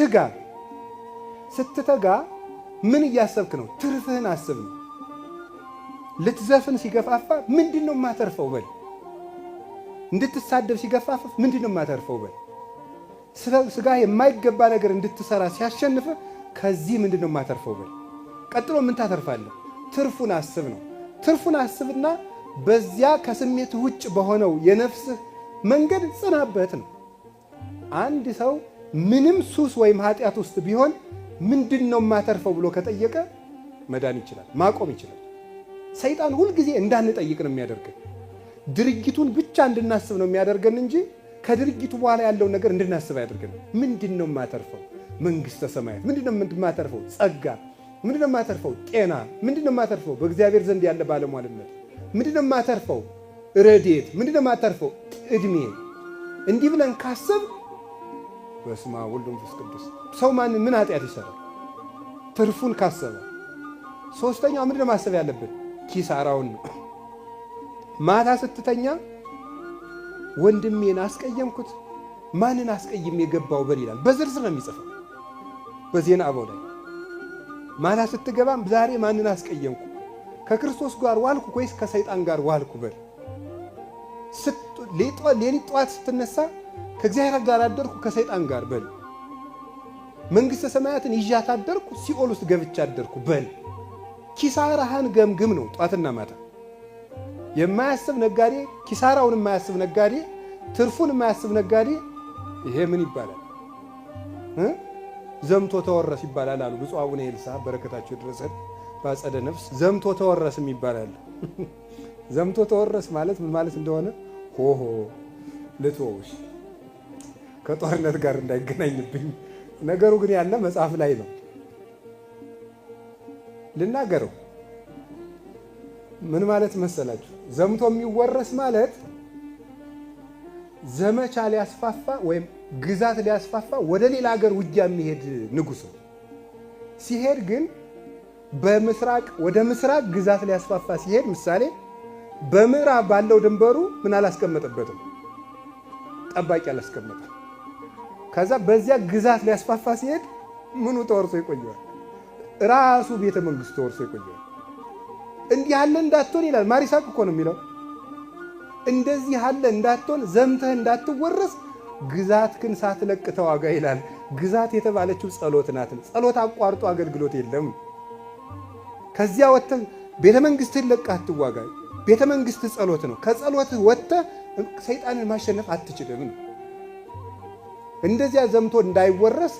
ትጋ። ስትተጋ ምን እያሰብክ ነው? ትርፍህን አስብ ነው። ልትዘፍን ሲገፋፋ ምንድነው የማተርፈው በል። እንድትሳደብ ሲገፋፋ ምንድነው የማተርፈው በል። ስጋ የማይገባ ነገር እንድትሰራ ሲያሸንፍ ከዚህ ምንድነው የማተርፈው በል። ቀጥሎ ምን ታተርፋለህ? ትርፉን አስብ ነው። ትርፉን አስብና በዚያ ከስሜት ውጭ በሆነው የነፍስህ መንገድ ጽናበት ነው። አንድ ሰው ምንም ሱስ ወይም ኃጢአት ውስጥ ቢሆን ምንድነው የማተርፈው ብሎ ከጠየቀ መዳን ይችላል፣ ማቆም ይችላል። ሰይጣን ሁልጊዜ እንዳንጠይቅ ነው የሚያደርገን። ድርጊቱን ብቻ እንድናስብ ነው የሚያደርገን እንጂ ከድርጊቱ በኋላ ያለውን ነገር እንድናስብ አያደርገን። ምንድነው የማተርፈው? መንግሥተ ሰማያት። ምንድነው የማተርፈው? ጸጋ። ምንድነው የማተርፈው? ጤና። ምንድነው የማተርፈው? በእግዚአብሔር ዘንድ ያለ ባለሟልነት። ምንድነው የማተርፈው? ረድኤት። ምንድነው የማተርፈው? ዕድሜ። እንዲህ ብለን ካሰብ በስመ አብ ወወልድ ወመንፈስ ቅዱስ ሰው ምን ኃጢአት ይሰራል? ትርፉን ካሰበ። ሶስተኛው ምንድነው ማሰብ ያለብን? ኪሳራውን ነው። ማታ ስትተኛ ወንድሜን አስቀየምኩት፣ ማንን አስቀይም የገባው በል ይላል። በዝርዝር ነው የሚጽፈው በዜና አበው ላይ። ማታ ስትገባም ዛሬ ማንን አስቀየምኩ? ከክርስቶስ ጋር ዋልኩ ወይስ ከሰይጣን ጋር ዋልኩ በል። ሌሊት ጠዋት ስትነሳ ከእግዚአብሔር ጋር አደርኩ ከሰይጣን ጋር በል። መንግሥተ ሰማያትን ይዣት አደርኩ ሲኦል ውስጥ ገብቻ አደርኩ በል። ኪሳራህን ገምግም ነው ጠዋትና ማታ። የማያስብ ነጋዴ፣ ኪሳራውን የማያስብ ነጋዴ፣ ትርፉን የማያስብ ነጋዴ ይሄ ምን ይባላል? ዘምቶ ተወረስ ይባላል አሉ ብፁዕ አቡነ ኤልሳ በረከታቸው ይድረሰን በአጸደ ነፍስ። ዘምቶ ተወረስም ይባላል። ዘምቶ ተወረስ ማለት ምን ማለት እንደሆነ ሆሆ ልትወውሽ ከጦርነት ጋር እንዳይገናኝብኝ ነገሩ ግን ያለ መጽሐፍ ላይ ነው። ልናገረው። ምን ማለት መሰላችሁ? ዘምቶ የሚወረስ ማለት ዘመቻ ሊያስፋፋ ወይም ግዛት ሊያስፋፋ ወደ ሌላ ሀገር ውጊያ የሚሄድ ንጉሥ ነው። ሲሄድ ግን በምስራቅ ወደ ምስራቅ ግዛት ሊያስፋፋ ሲሄድ ምሳሌ በምዕራብ ባለው ድንበሩ ምን አላስቀመጠበትም? ጠባቂ አላስቀመጠም። ከዛ በዚያ ግዛት ሊያስፋፋ ሲሄድ ምኑ ተወርሶ ይቆያል? ራሱ ቤተ መንግስቱ ተወርሶ ይቆያል። እንዲህ ያለ እንዳትሆን ይላል ማሪሳቅ እኮ ነው የሚለው። እንደዚህ ያለ እንዳትሆን ዘምተህ እንዳትወረስ ግዛትህን ሳትለቅ ተዋጋ ይላል። ግዛት የተባለችው ጸሎት ናት። ጸሎት አቋርጦ አገልግሎት የለም። ከዚያ ወጥተህ ቤተ መንግስትህን ለቀህ አትዋጋ። ቤተ መንግስት ጸሎት ነው። ከጸሎትህ ወጥተህ ሰይጣንን ማሸነፍ አትችልም። እንደዚያ ዘምቶ እንዳይወረስ